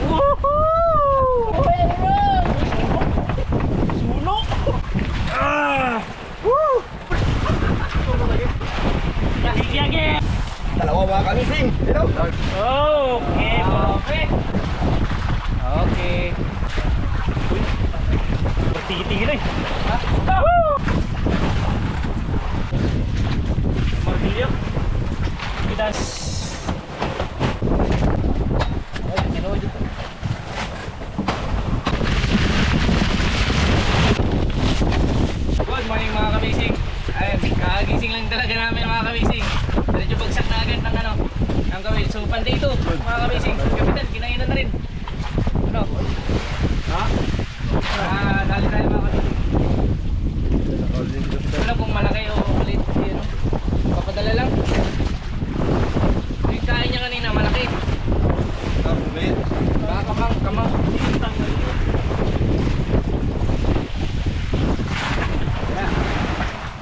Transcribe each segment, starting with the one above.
Woohoo! Suno! Ah! Woo! Yagi! Dalawa mga kamising. Hello. Okay, perfect. Okay. Tinggi-tinggi na eh. Woo! Martilyo. Kita. Good morning mga kamising. Ayun, kakagising lang talaga namin mga kamising. Diretso bagsak na agad ng ng gawin. So panday ito mga kamising. Kapitan, kinainan na rin. Ano? Ha? Dali tayo mga kamising. Wala kung malaki o maliit. Papadala lang. Yung kain niya kanina malaki. Kamang.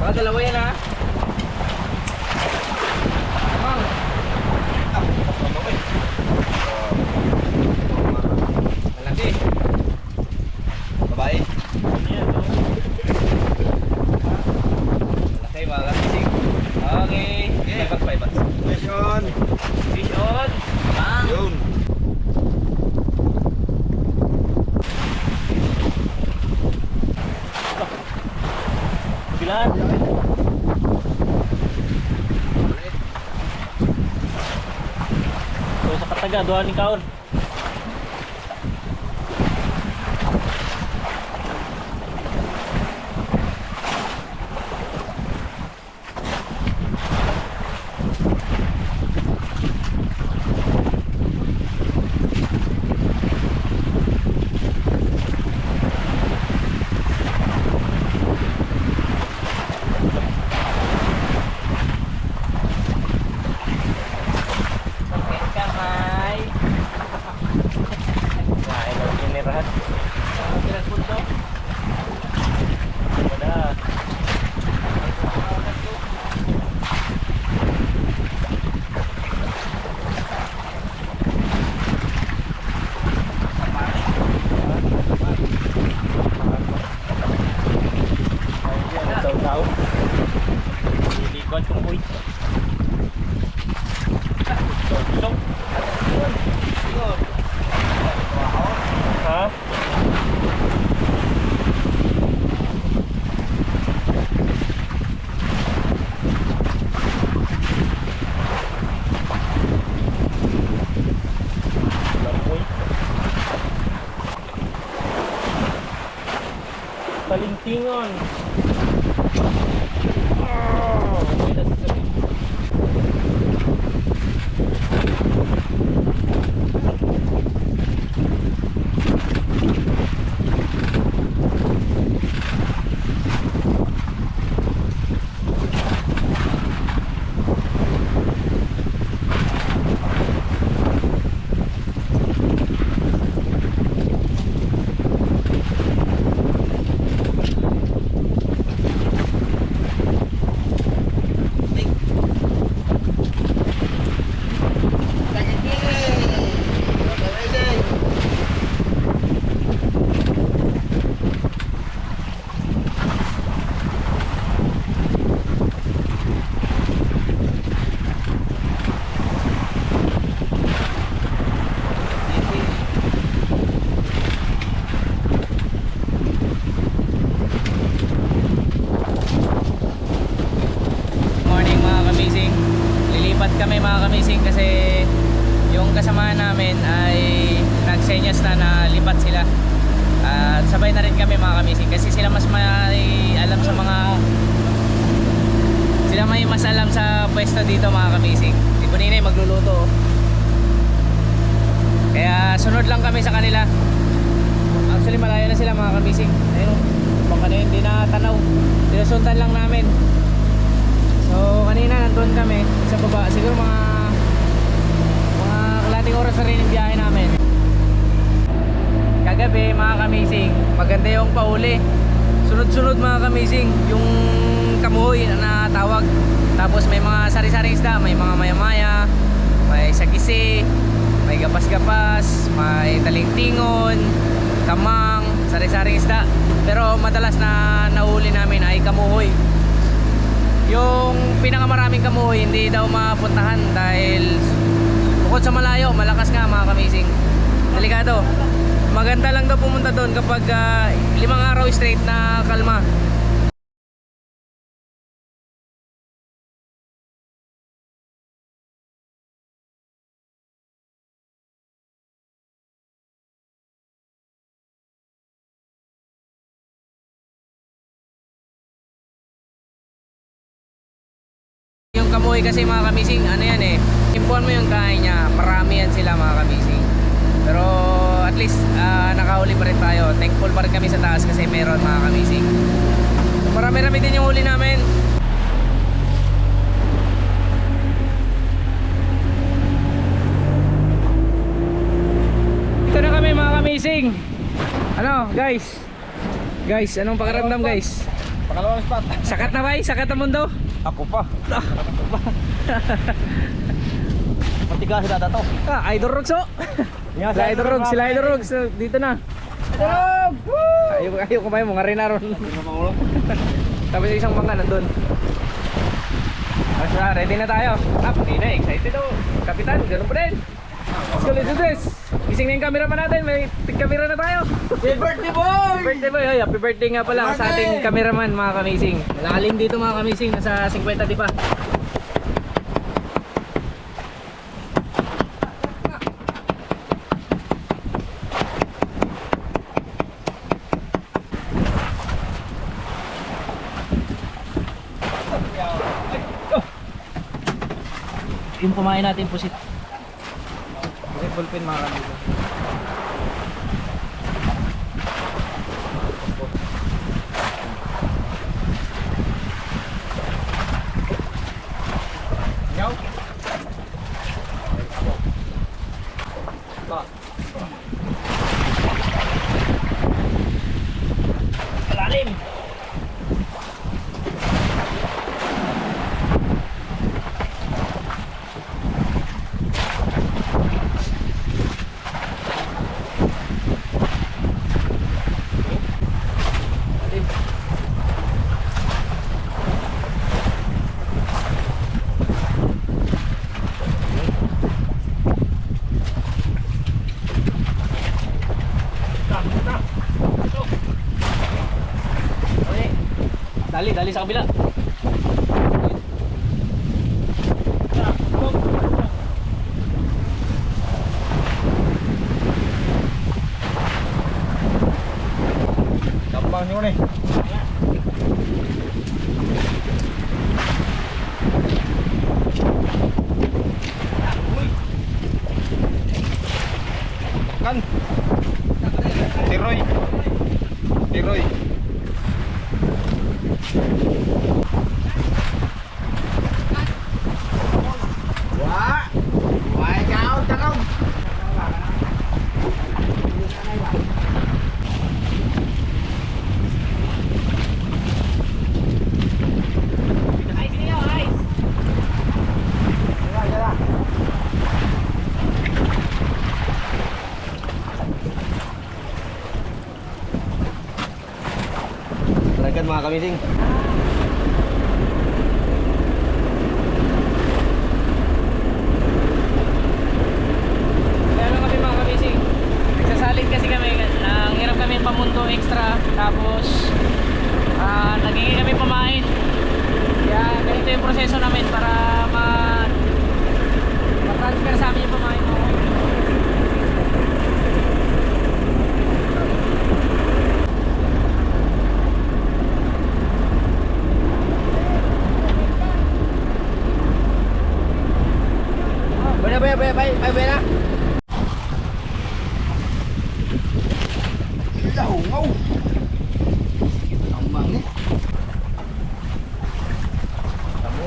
Baka dalawa yan ha. Kamang. Malaki. Babae. Malaki mga kamising. Okay. Five bucks. Fish on. Fish on. Bang. Yun. Bilan. So sa kataga, doon ni kaon. Lilikod kong boy. Sok. Ha? Lamboy. Talintingon. Kami mga kamising kasi yung kasamahan namin ay nagsenyas na lipat sila at sabay na rin kami mga kamising kasi sila mas may alam sa mga mas alam sa pwesto dito mga kamising. Si Kuninay magluluto kaya sunod lang kami sa kanila. Actually malayo na sila mga kamising. Ayun baka na hindi na tanaw, sinusundan lang namin. So kanina nandun kami sa baba, siguro mga kalating oras na rin yung biyahe namin. Kagabi mga kamising, maganda yung pauli. Sunod-sunod mga kamising, yung kamuhoy na tawag. Tapos may mga sari-saring isda, may mga maya-maya, may sagisi, may gapas-gapas, may talingtingon, kamang, sari-saring isda. Pero madalas na nahuli namin ay kamuhoy. Yung pinakamaraming kamuhoy hindi daw mapuntahan dahil bukod sa malayo, malakas nga mga kamising. Delikado. Maganda lang daw pumunta doon kapag 5 araw straight na kalma. Yung kamuhoy kasi mga kamising, ano yan eh, impuan mo yung kain niya, marami yan sila mga kamising. Pero at least nakahuli pa rin tayo. Thankful pa rin kami sa taas kasi meron mga kamising. So, marami-rami din yung huli namin. Ito na kami mga kamising. Ano guys? Guys, anong pakiramdam guys? Pangalawang spot. Sakat na ba? Sakat na mundo? Ako pa. Matigas na to. Idol Rogs oh. Sila Idol Rogs, sila Idol Rogs. Dito na. Idol Rogs! Ayaw kumain mo, nga rin na ron. Tapos isang bangka nandun. Ready na tayo. Hindi na, excited oh. Kapitan, ganun pa rin. Let's go, let's do this. Gising na yung camera pa natin, may tig-camera na tayo. Happy birthday boy! Birthday boy, happy birthday nga pala sa ating cameraman mga kamising. Malalim dito mga kamising, nasa 50 di pa. Yung kumain natin pusit. Pusit ballpen mga kamising. Malalim. Dali sa kabila. Gampang nyo nih. Kan. Tiroy. Tiroy. Wah, wah jauh cakep. Beragam mga kamising. Nagsasalit kasi kami, hirap kami pamundo extra, tapos nagiging kami pamain. Kaya ganito yung proseso namin para ma-transfer sa amin yung pamain mo. Bye. Ngâu Ông bằng ấy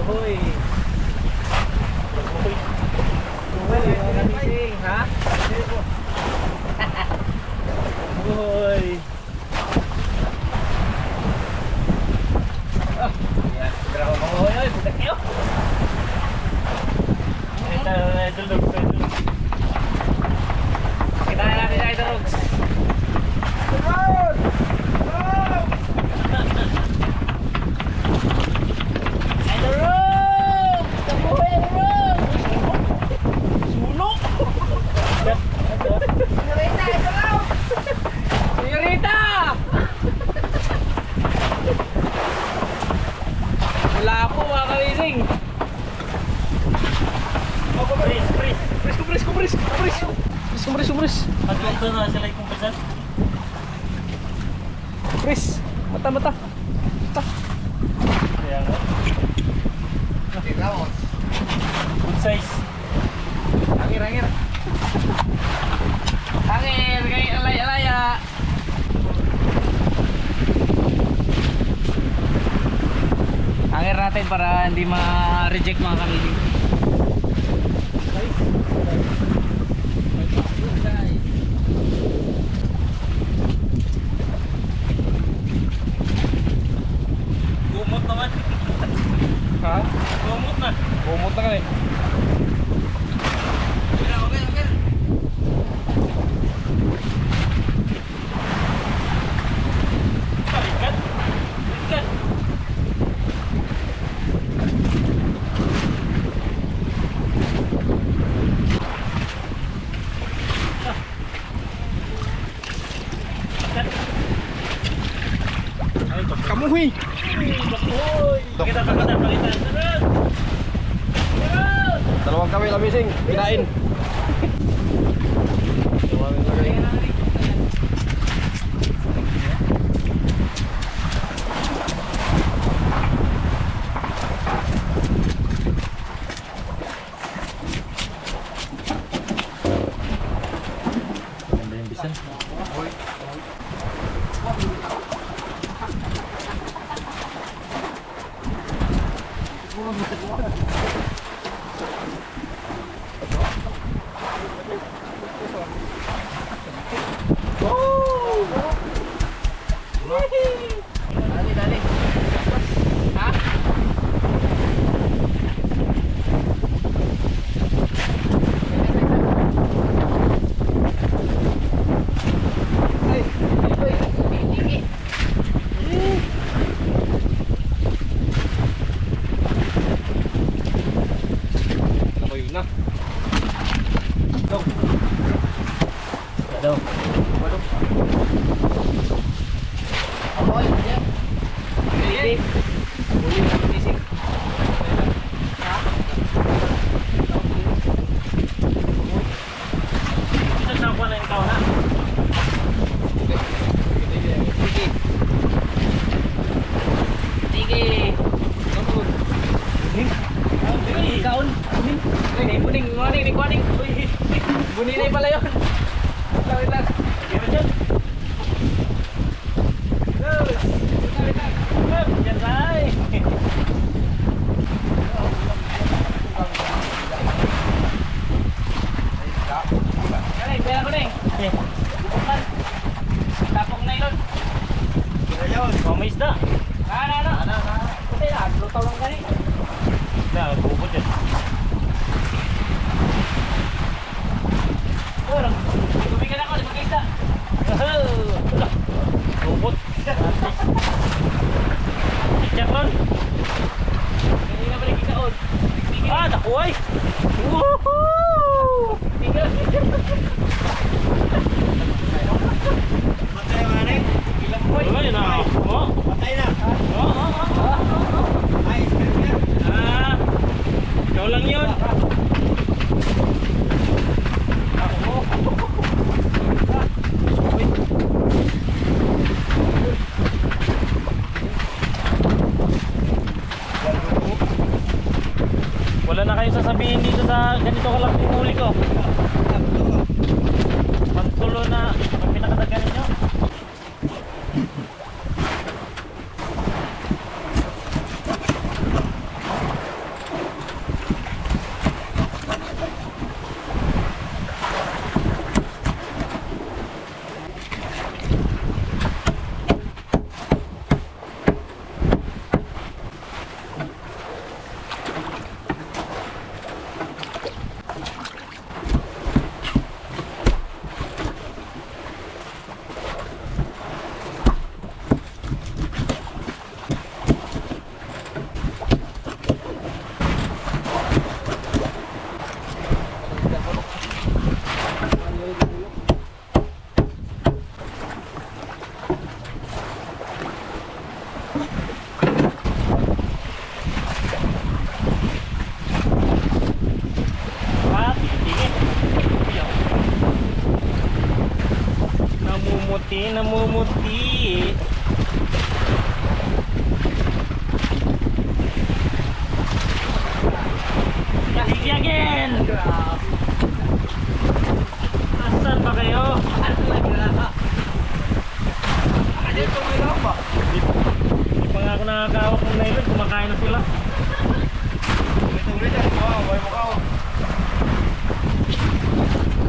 Mùi hả? Mùi Rồi mùi ơi, mình đã kéo. Đây, Senyorita! Wala po mga kamising. Pres. Pagkakita na sila yung kumpasan. Pres. Mata. Kaya nga. Good size. Angir. Angir, kayak alaya. Angir natin para hindi ma-reject mga kamising. Gumot naman. Ha? Gumot na. Bumot na ka eh. Okay. Balikan. Kamuhi! Pakitan. Dalawang kami lamising, kinain. Ganda yung bisan. Dali. Ha? Nabayo na. Daw. Hindi. Huli na kamising. Isang nakuha na yung tao na. Sige. Kaon. Buning. Buninay pala yun. Wait lang. Gimana dyan? Yan ay. Galing, pera ko na eh. Tapok na yun. Oh, may isda. Ano? Kasi lutaw lang ka eh. Bubot yan. Tumigan ako, di mag-isa. Bubot. Check ron. Hindi na balik ikaon. Nakuhay. Woohoo! Tinggal. Matay man eh. Ilang boy. Ay, na. Oh. Matay na. Ay, ganyan. Ikaw lang yun. Wala na kayong sasabihin. namumuti. Sige again! Asan ba kayo? Hindi pa nga ako nakakawak ng nylon, kumakain na sila.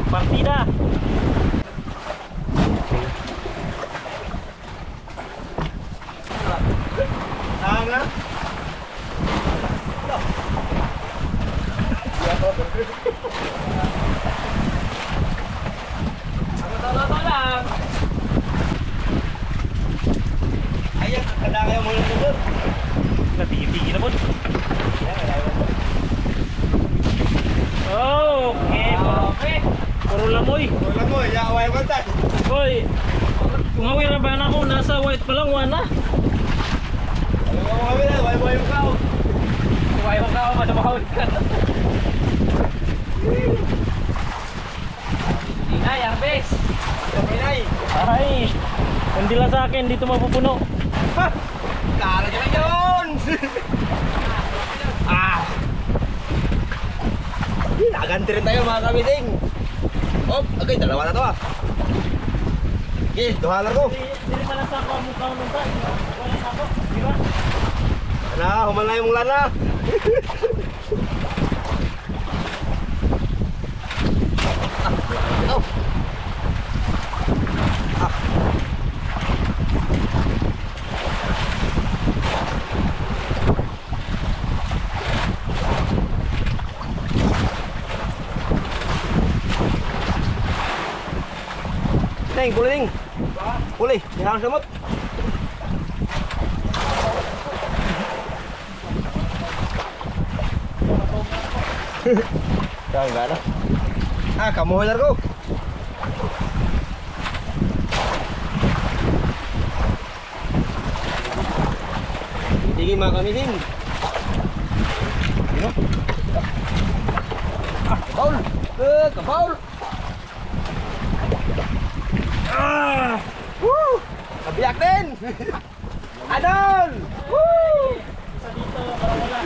Partida! Tanga. Totoo lang! Ayan, kada kayo muna dito. Natigil-tigil na po. Oh, okay. Okay. Puro lamoy. Wala mo, yaaway mo tayo. Hoy, umawin na ba na ako? Nasa white pa lang, wana. Alam mo kami na, way mo ka. Kumain mo ka ako, madamahawin ka. Inay, Arbes. Pinay. Ay, hindi lang sa akin, dito mapupuno. Ha! Lalagyan lang yun! Naganti rin tayo mga kamiting. Oh, okay, dalawa na to ah. Okay, duhalar ko. Hindi pala sa ako ang mukha nung tayo. Wala sa ako, di ba? Ano, humalay mong lana. Oh. Neng, puli neng. Puli, dihangang samot. Kaya nga na. Kamu hajar ko. Sige mga kamiting. Ano? Kapaul! Kapaul! Woo! Kabiyak din! Adol! Woo! Sa dito, para wala.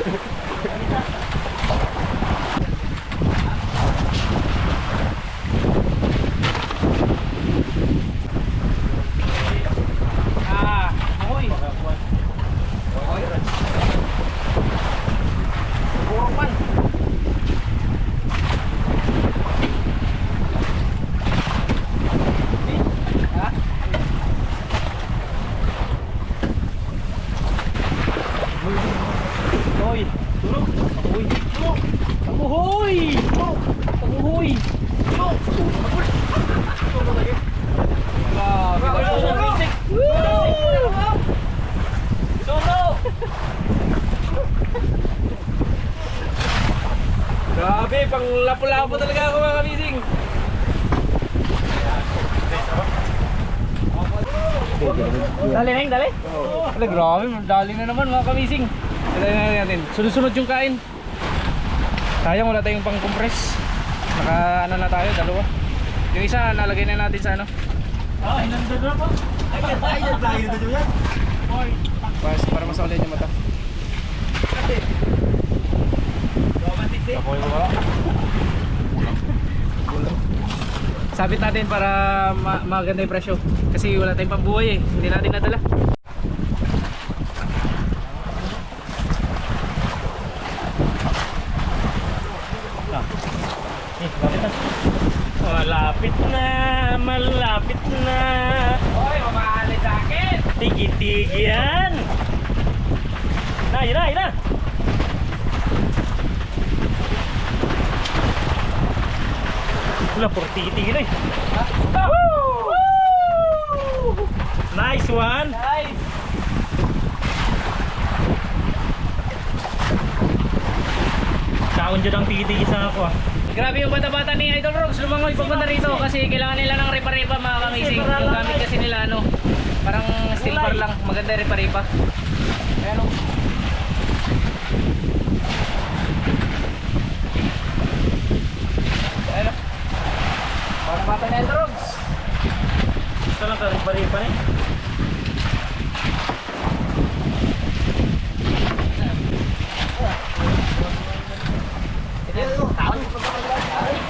Hoy. Burong man. Hoy, tulog. Hoy, tulog. Hoy! Hoy! Grabe, pang lapo-lapo talaga ako mga kamising. Dali na dali. Ala, grabe, dali na naman mga kamising. Dali na natin. Sunod-sunod yung kain. Sayang wala tayong pang-compress. Naka ano na tayo, dalawa. Yung isa nalagay na natin sa ano. Ay, nandun na po. Ay, lagi na dyan yan. Para masaulin yung mata. Apoy mo ba? Sabit natin para maganda yung presyo. Kasi wala tayong pambuhay eh. Hindi natin nadala. Malapit na, malapit na. Hoy, mamahali sa akin! Tigi-tigi yan. Yun na. Wala, puro tigi-tigi na eh. Woo! Nice one. Nice! Kaon dyan ang tigi-tigi sa ako ah. Grabe yung bata-bata ni Idol Rogs, lumangoy papunta rito kasi kailangan nila ng repa-repa mga kamising. Yung gamit kasi nila ano, parang steel bar lang, maganda repa-repa. Ayan o. Ayan o. Parang bata ni Idol Rogs. Gusto lang Ripa-ripa eh.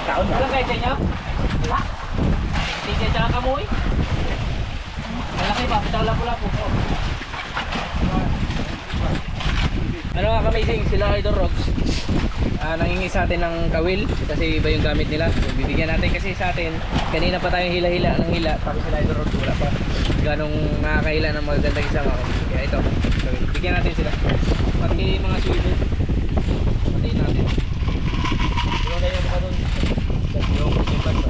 Taon ba lang kayo sa inyo? Wala. Tigil tsaka kamoy. Malaki ba? Tsaka lapu-lapu. Ano mga kamazing, sila Idol Rocks nangingi sa atin ng kawil kasi iba yung gamit nila. So, bibigyan natin kasi sa atin. Kanina pa tayong hila-hila ng hila, tapos sila Idol Rocks wala pa ganong nakakahila ng magagandang isama. Kaya ito, kawil. Bigyan natin sila. Pati mga swivel. Pati natin. Yung na yung mukha dun. Yung impact.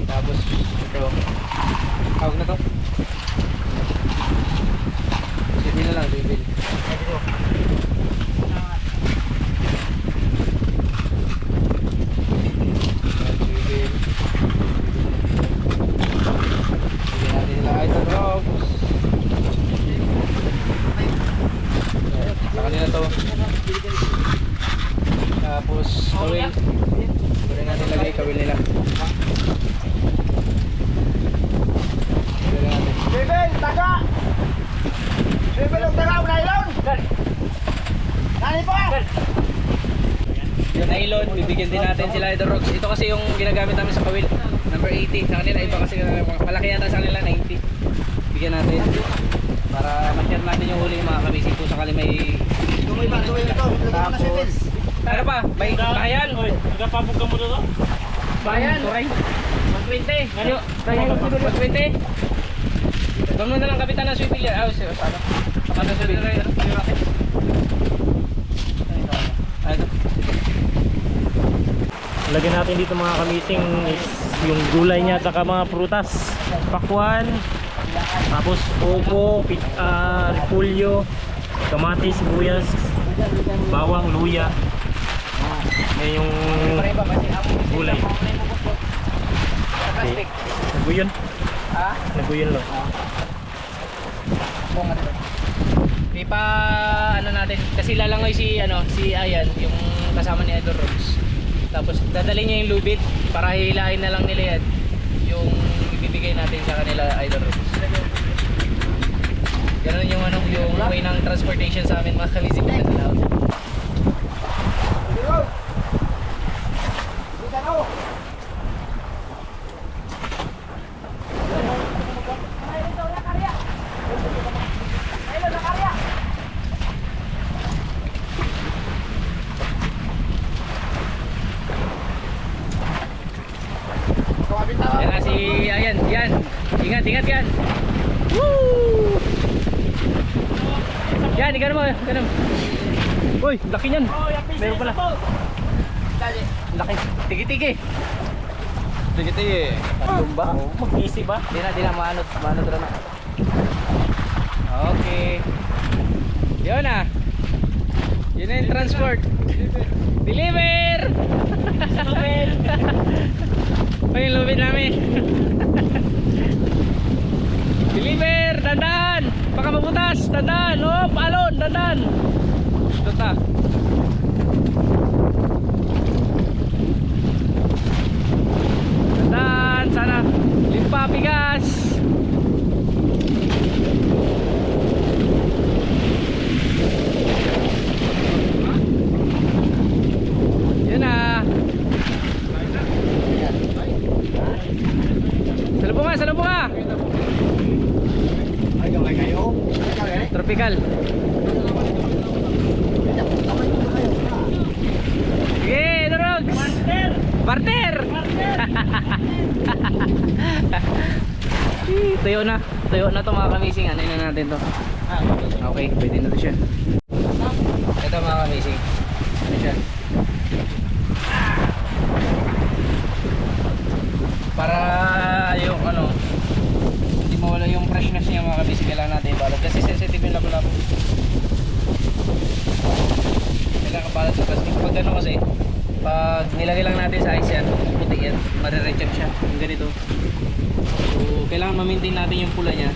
Tapos ito. Hawag na to. Swivel na lang, swivel. Sa kanila to. Tapos kawil. Pwede natin lagay kawil nila. Pwede natin. Bebel, taga! Bebel, ang taga, unailon! Nani po! Yung nylon, bibigyan din natin sila Idol Rocks. Ito kasi yung ginagamit namin sa kawil. Number 80. Sa kanila, iba kasi malaki yata sa kanila, 90. Bigyan natin. Para ma-share natin yung huli mga kabisig po sakali may... Tumoy ba? Tumoy ba ito? Tapos, ano pa? May bayan. Nagapapog ka mo doon? Bayan. 120. Ano? 120. Doon mo na lang kapitan ng swivel yan. Ah, sana. Ano swivel? Lagyan natin dito mga kamising is yung gulay niya at saka mga prutas. Pakwan, tapos upo, repulyo, kamatis, sibuyas, bawang, luya. Yan yung gulay. Okay. Naguyon. Ha? Naguyon lo. Di pa ano natin kasi lalangoy si Ayan yung kasama ni Idol Rocks. Tapos dadalhin niya yung lubid para hihilahin na lang nila yan yung ibibigay natin sa kanila Idol Rocks. Ganun yung yung way ng transportation sa amin mga kamisig na dalaw. Yan na si Ayan, yan. Ingat, ingat yan. Woo! Yan, ganun mo, ganun. Uy, laki niyan. Meron pala. Laki. Tigi-tigi. Tigi-tigi. Lumba. Mag-easy ba? Di na, maanot na. Okay. Yun na. Yun na yung transport. Deliver! Lubid! Ay, yung lubid namin. Deliver! Dandan! Baka mabutas! Dandan! Oh, alon! Dandan! Gusto ta. Dandan! Sana limpa bigas! Yun na! Salubong nga! Ay, gamay kayo. Tropical. Sige, Drogs! Partner! Tuyo na. Tuyo na to mga kamising. Ano na natin to? Okay, pwede na to siya. Ito mga kamising. Ano siya? Para yung hindi mawala yung freshness niya mga kabisi, kailangan natin ibalot kasi sensitive yung lapu-lapu. Kailangan balot sa plastic. Pag ano kasi, pag nilagay lang natin sa ice yan, puti yan, marirecheck siya yung ganito. So kailangan ma-maintain natin yung pula niya.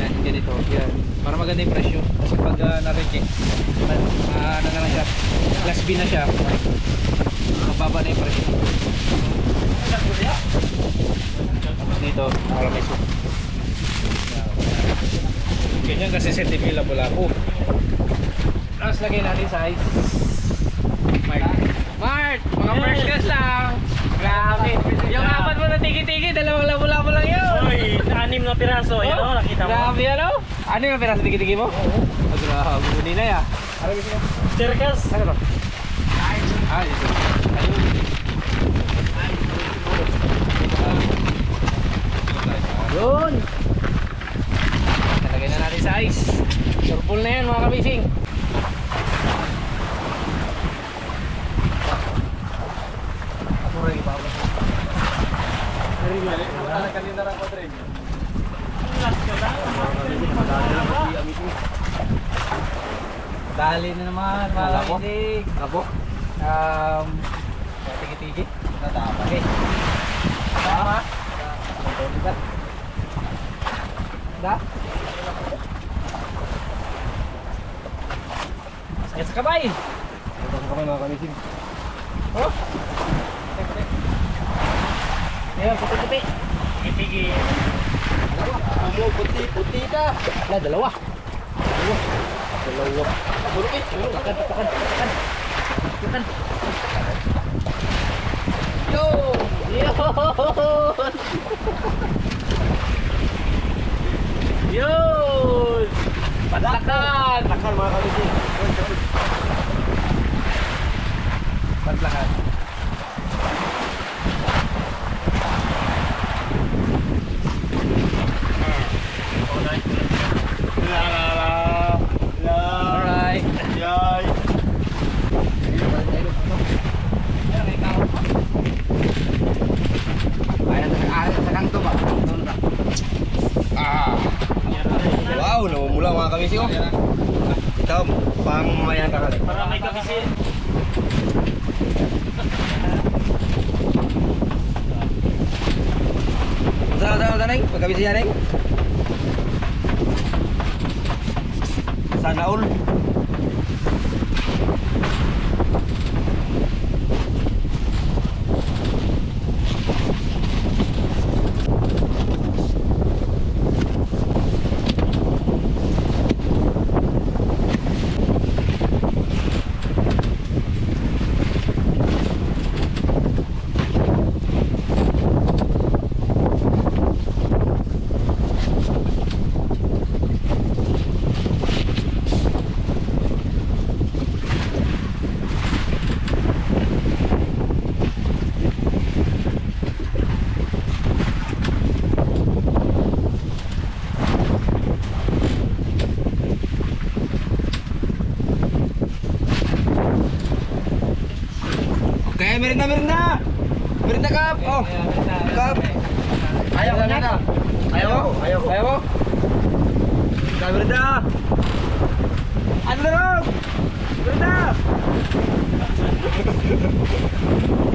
Yan, ganito, yan, para maganda yung presyo. Kasi pag na-recheck, ano na siya, class B na siya, mababa na yung presyo. Yan kasi certificate lapu-lapu. Tapos lagay natin sa ice. Mart! Mga first class lang! Grabe! Yung apat mo na tiki-tiki, dalawang lapu-lapu lang yun! Oy, 6 na piraso. Ayun oh, nakita mo. Grabe ano? Ano yung pera sa tiki-tiki mo? Oo. Grabe, huli na ya. Circus. Ano ba? Ay, ito. Ayun. Yun! Nalagay na natin sa ice. Surful na yan mga kabising. Dali na naman mga kabising. Apo? Tigi-tigi. Okay. Tama. Da? Sakit sa kamay. Ito sa kamay mga kamising. Oh. Ayan, puti-puti. Tigi. Ano, puti ka. Wala, dalawa. Dalawa. Bulok eh. Takan. Yo! Yun! Patlakan! Takar mga kamising. Patlakan. Alright. Yay! Wow, namumula mga kamising oh. Ito, pamamayan ka kali. Para may kabisin. Saan neng? Pagkabisi yan neng? Sana all. Okay, merinda. Merinda kap. Oh. Kap. Ayaw ka na. Ayaw mo? Okay, merinda. Ano na rin? Merinda.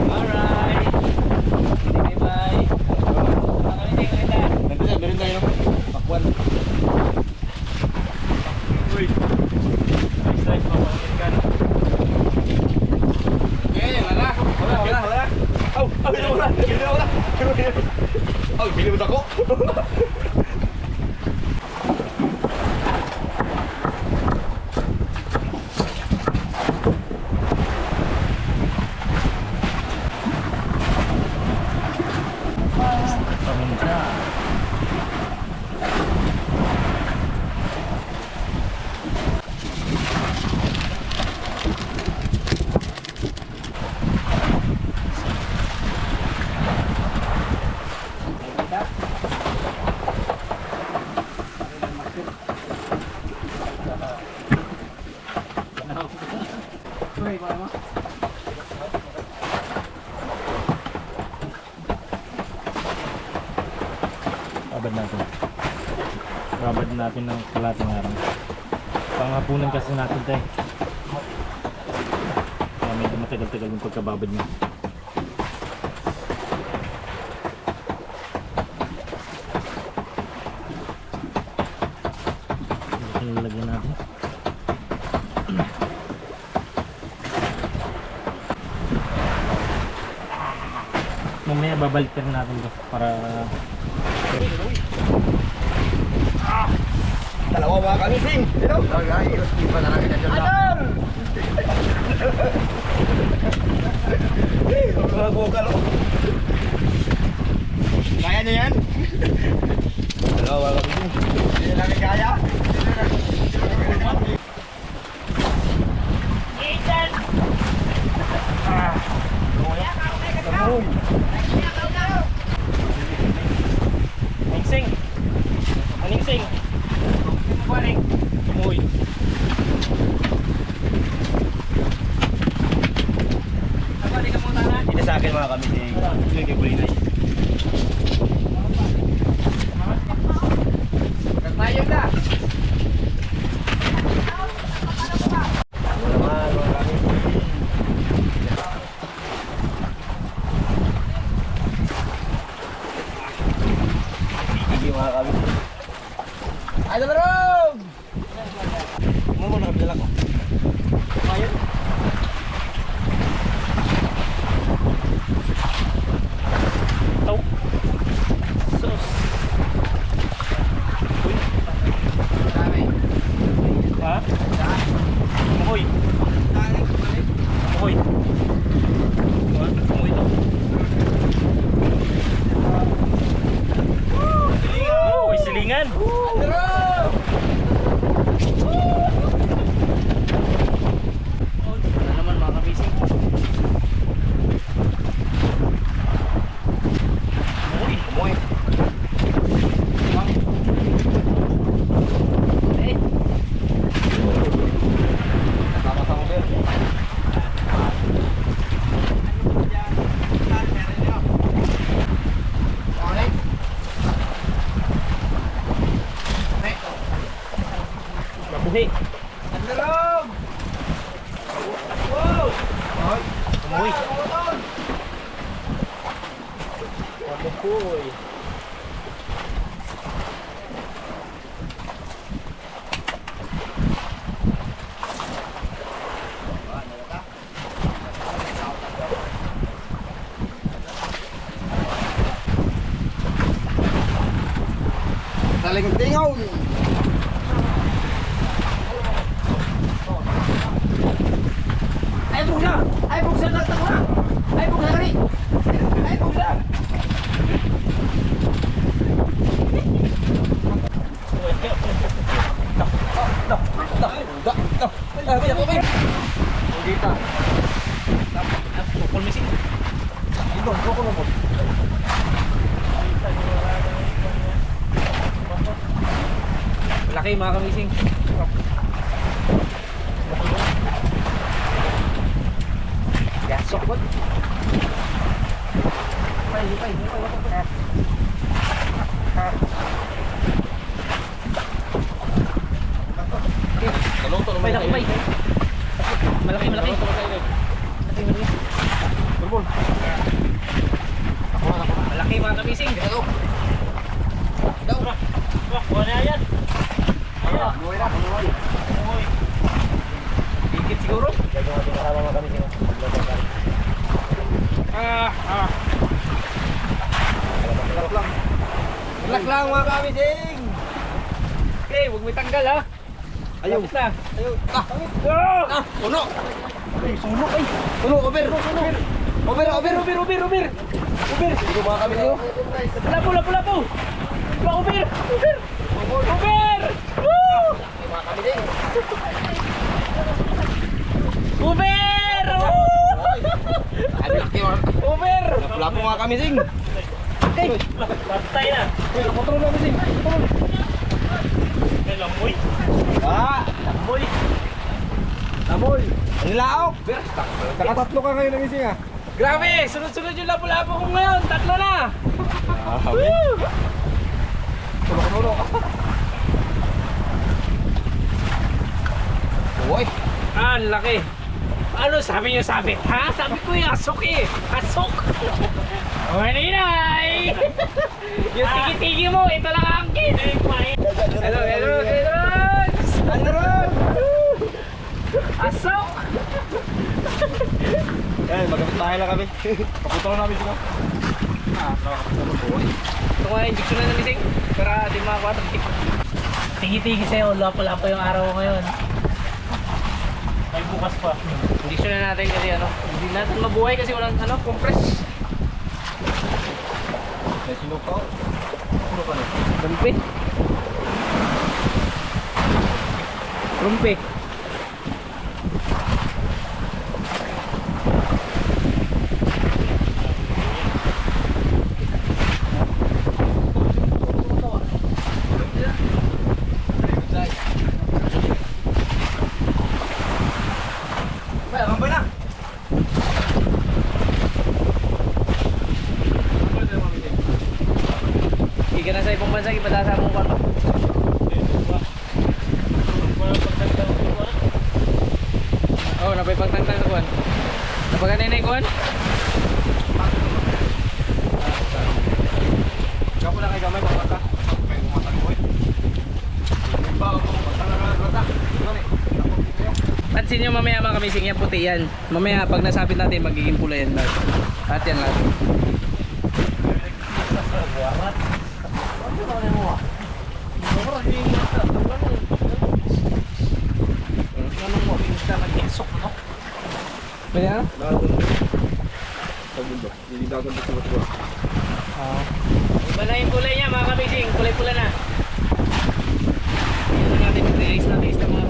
Alright. Bye-bye. Merinda yun. Pakwan. Uy. Nice mga Amerikano. Wala. Wala. Oh, binimot ako. Paminta. Babad natin ng kalating araw. Panghapunan kasi natin tayo. Kaya medyo matagal-tagal yung pagkababad niya. Ito nilalagyan natin. Mamaya babalik natin to para Dalawa mga kamising. Ito. Iba na namin yan. Adol! Mga bukal oh. Kaya niyo yan? Dalawa mga kamising. Hindi namin kaya. Ethan! Kamoy. Ningsing! Maningsing! Kumaling. Uy! Abali ka muna na. Ito sa akin mga kamising. Yung kay Kulinay. Nagmayog na. Naman mga kamising. Sige mga kamising. Ay, nabarog! Mo na kapila ko. Mayroon. Tau! Sus! Uy! Dami. Ha? Uy! Uy! Uy! Uy! Silingan! Wala naman mga kabising. Uy! Moy. Eh, Tama-tama ba yun? okay. Mabuhi! Nagdarog! Wow! Uy! Mabuhi! Taling tingaw. Ay, bugla! Ay, bugla! Nagtako na! Ay, bugla ka rin! Ay, bugla! Dita. Pukul mesin. Ito, ko na po. Laki mga kamising. Gasok po. Lipay. Kaluto naman. Lipay. Malaki. Turbol. Malaki mga kamising. Daw. Wah, kuha na yan! Ayan! Buhay na, buhay. Uy! Higit siguro. Gagawin natin kasama mga kami sino. Kalap lang. Kalap lang mga kamising. Okay, huwag may tanggal ha. Ayaw. Lapit na. Ayaw. Suno. Ay, sulok ay. Suno, over. Over. Ito mga kami sino. Lapo. Uber! Woo! Mga kamising. Uber! Ay, laki mga. Uber! Lapo mga kamising. Patay na! Kontrol mga kamising. May lamoy! Ah, Lamoy! Tamoy. Nilaok. Nakatatlo ka ngayon ng ising ah. Grabe! Sunod-sunod yung lapo-lapo ko ngayon. Tatlo na! Woo! Tulo. Uy. Ah, ang laki. Ano sabi niyo sabit? Ha? Sabi ko yung asok eh. Asok! Maninay! Yung tigi-tigi mo, ito lang ang akin. Hello. Andron! Asok! Eh, magkapit bahay lang kami. Kaputol namin sila. Ito nga injection na namising para di mga 4 tip. tigi-tigi sa'yo, lapa-lapa yung araw ko ngayon. May bukas pa. Condition na natin kasi ano, hindi natin mabuhay kasi walang ano, compress. May sinukaw. Ano ka na? Rumpi. Rumpi. Kambay na. Hindi ka na sa ibang bansa, ipatasa mo pa. Oh, napay pagtangtang sa kuwan. Napaganay na yung kuwan? Kapo lang kay gamay baka ka. May kumatag mo eh. Ba ako patalaran rata. Ano ni? Pansin nyo mamaya mga kamising, yan puti yan. Mamaya pag nasabit natin, magiging pula yan. At yan lahat. Pwede na? Segundo. Hindi dagan dito sa tuwa. Iba na yung kulay niya mga kamising, kulay-pula na. Yan lang natin, release na taste ng mga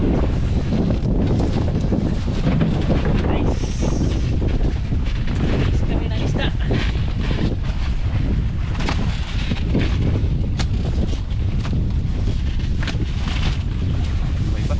nice. Release kami ng isda. May ba?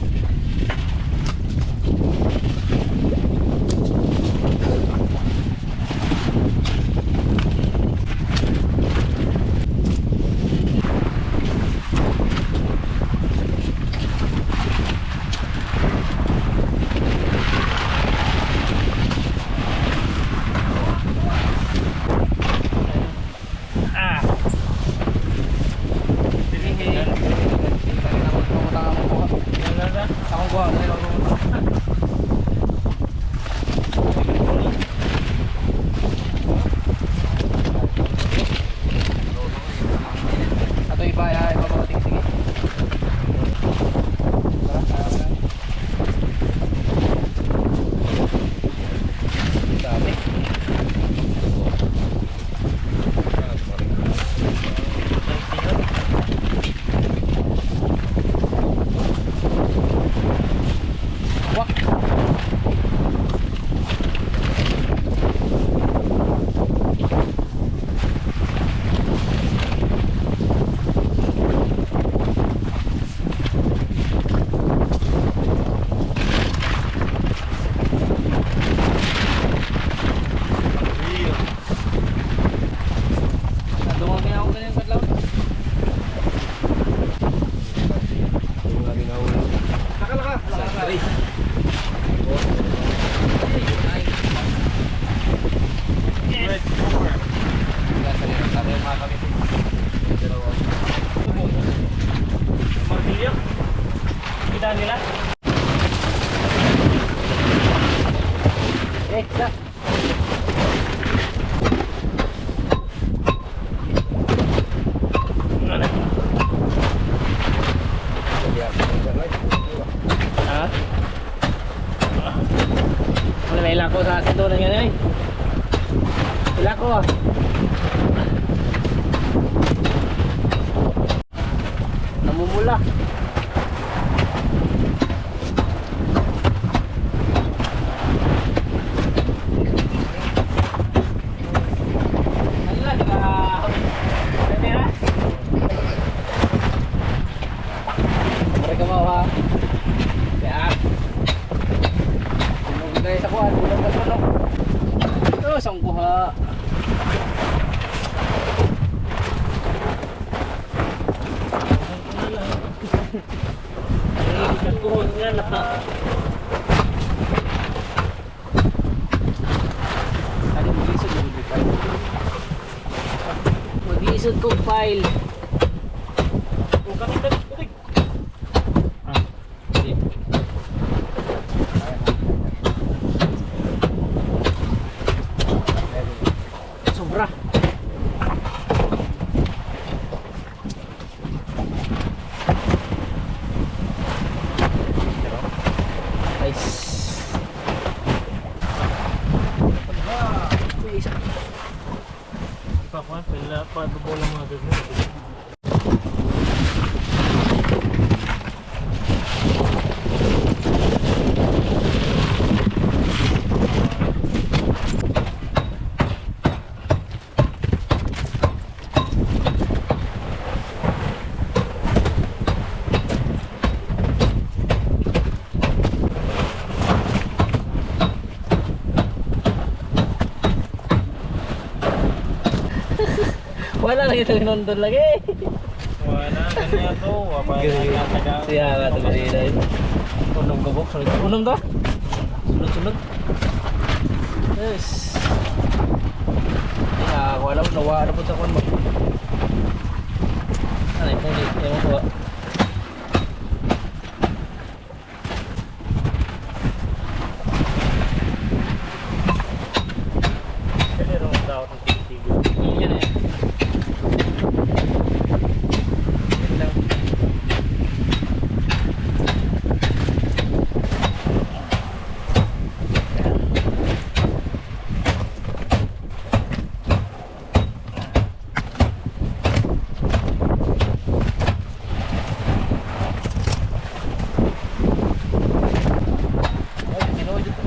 Ah. Akong kuha, dali lang ako. Ato iba ay papating sige. Dami. Wak. Dumami ako ganyan katlaw. Yung lagi na ulo. Laka. Sorry. Martilyo. Kita nila. Exact. Ano? Ha? Wala may ilako sa akin doon ngayon eh. Ilako ah. Namumula. Ala, di ka... Pwede. Pwede ka mawa. Kaya. Sunog tayo sa kuhan. Bulang ka sunog. Ito, isang kuha. Nagkuhon nga na. Ano mag-iisod yung file? Mag-iisod ko file. Kung kami tubig. Sobra. pala mga ganun. Wala lang ito inundol lagi. Wala, ganyan to. Wapay na nataga. Siya ka ito kasi dahil. Unong gabok. Unong ka? Sunod-sunod. Yes. Wala mo. Nawa na po sa kwan mo. Ano ito? Ewan ko. Kasi rin ang daw ng titigo. Yan eh. Yan lang. Ay, ginawa dito.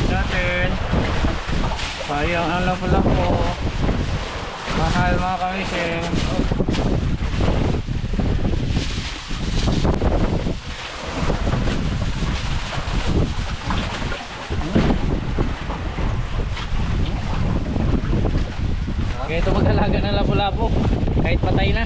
Natin. Sayang ang lapo po. Mahal mga kamising. Kaya ito mag-alaga ng lapu-lapu kahit patay na.